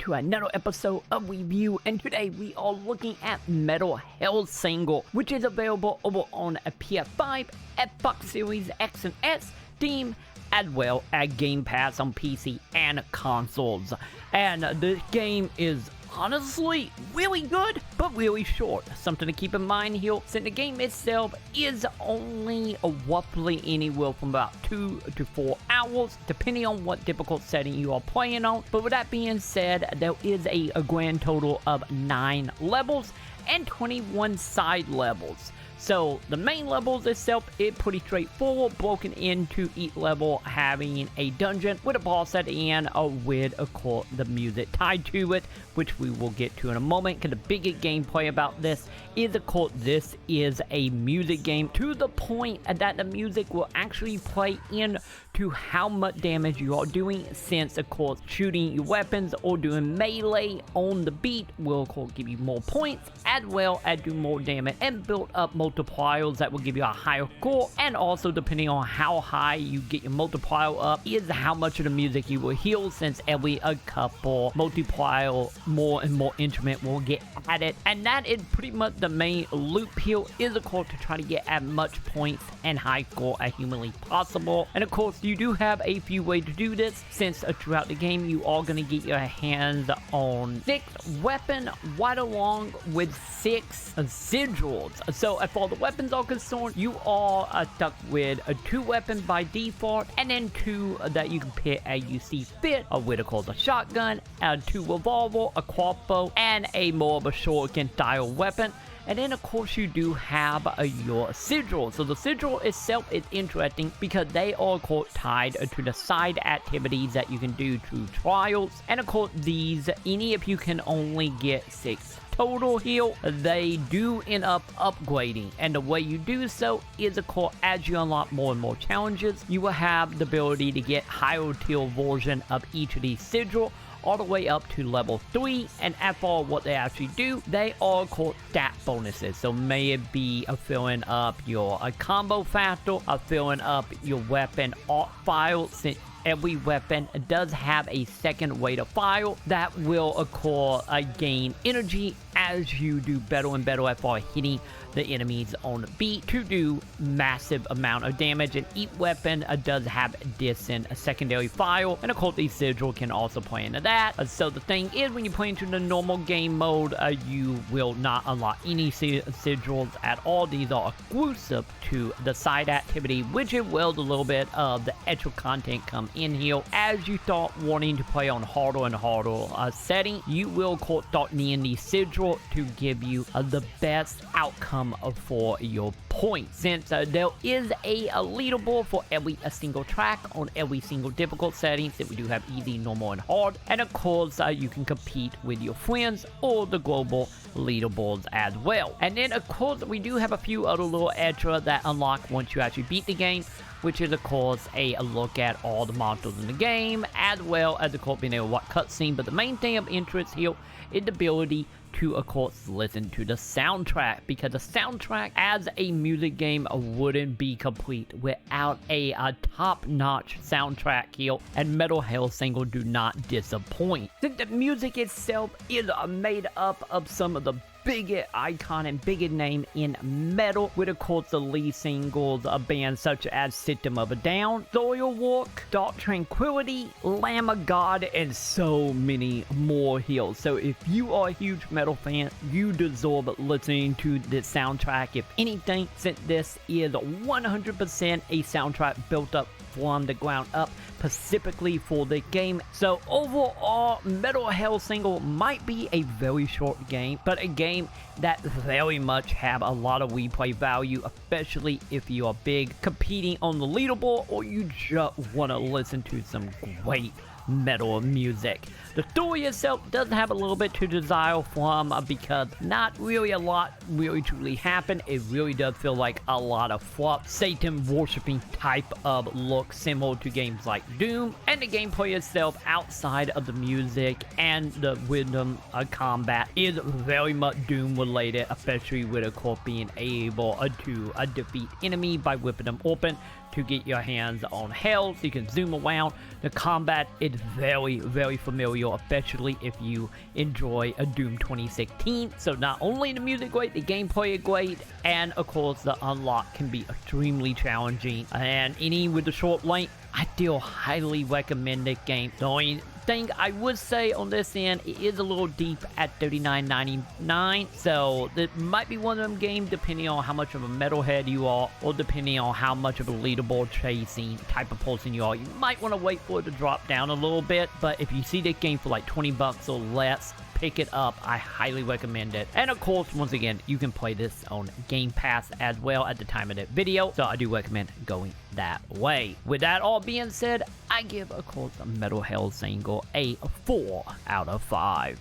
to another episode of Review, and today we are looking at Metal Hellsinger, which is available over on a PS5, Xbox Series X and S, Steam, as well as Game Pass on PC and consoles. And this game is honestly really good, but really short. Something to keep in mind here, since the game itself is only roughly anywhere from about 2 to 4 hours, depending on what difficult setting you are playing on. But with that being said, there is a grand total of 9 levels and 21 side levels. So the main levels itself is pretty straightforward, broken into each level having a dungeon with a boss at the end, with of course the music tied to it, which we will get to in a moment. Because the biggest gameplay about this is, of course, this is a music game, to the point that the music will actually play into how much damage you are doing, since of course shooting your weapons or doing melee on the beat will of course give you more points, as well as do more damage and build up multipliers that will give you a higher score. And also, depending on how high you get your multiplier up, is how much of the music you will heal, since every a couple multiplier, more and more instrument will get added. And that is pretty much the main loop here, is of course to try to get as much points and high score as humanly possible. And of course you do have a few ways to do this, since throughout the game you are going to get your hands on 6 weapons right along with 6 sigils. So as far as the weapons are concerned, you are stuck with 2 weapons by default, and then 2 that you can pick as you see fit, with of course a shotgun, 2 revolver, a crossbow, and a more of a shotgun style weapon. And then of course you do have your sigil. So the sigil itself is interesting because they are of course tied to the side activities that you can do through trials. And of course these, any if you can only get 6 total heal, they do end up upgrading. And the way you do so is of course as you unlock more and more challenges, you will have the ability to get higher tier version of each of these sigil, all the way up to level 3. And as for what they actually do, they are called stat bonuses. So may it be filling up your combo factor, filling up your weapon art file, since every weapon does have a second way to fire that will of course gain energy as you do better and better at far hitting the enemies on the beat to do massive amount of damage. And each weapon does have a secondary file, and of course these sigils can also play into that. So the thing is, when you play into the normal game mode, you will not unlock any sigils at all. These are exclusive to the side activity, which is where a little bit of the extra content come in here. As you start wanting to play on harder and harder setting, you will of course start needing these sigils to give you the best outcome for your points, since there is a leaderboard for every single track on every single difficult setting. So we do have easy, normal, and hard, and of course you can compete with your friends or the global leaderboards as well. And then of course we do have a few other little extra that unlock once you actually beat the game, which is of course a look at all the monsters in the game, as well as of course being able to watch cutscene. But the main thing of interest here is the ability to of course listen to the soundtrack, because the soundtrack as a music game wouldn't be complete without a top-notch soundtrack here, and Metal Hellsinger do not disappoint. Since the music itself is made up of some of the biggest icon and biggest name in metal, with of course the lead singles of bands such as System of a Down, Soilwork, Dark Tranquility, Lamb of God, and so many more here. So if you are a huge metal fan, you deserve listening to this soundtrack. If anything, since this is 100% a soundtrack built up from the ground up specifically for the game. So overall, Metal Hellsinger might be a very short game, but a game that very much have a lot of replay value, especially if you are big competing on the leaderboard or you just want to listen to some great metal music. The story itself does have a little bit to desire from, because not really a lot really truly happened. It really does feel like a lot of fluff, Satan worshipping type of look, similar to games like Doom. And the gameplay itself, outside of the music and the rhythm of combat, is very much Doom related, especially with of course being able to defeat enemy by whipping them open to get your hands on hell, so you can zoom around. The combat, it It's very, very familiar, especially if you enjoy a Doom 2016. So not only the music great, the gameplay is great, and of course the unlock can be extremely challenging. And any with the short length, I still highly recommend this game. The only thing I would say on this end, it is a little deep at $39.99, so that might be one of them games depending on how much of a metalhead you are, or depending on how much of a leaderboard chasing type of person you are. You might want to wait for it to drop down a little bit, but if you see this game for like 20 bucks or less, pick it up. I highly recommend it. And of course, once again, you can play this on Game Pass as well at the time of that video, so I do recommend going that way. With that all being said, I give, of course, Metal Hellsinger a 4 out of 5.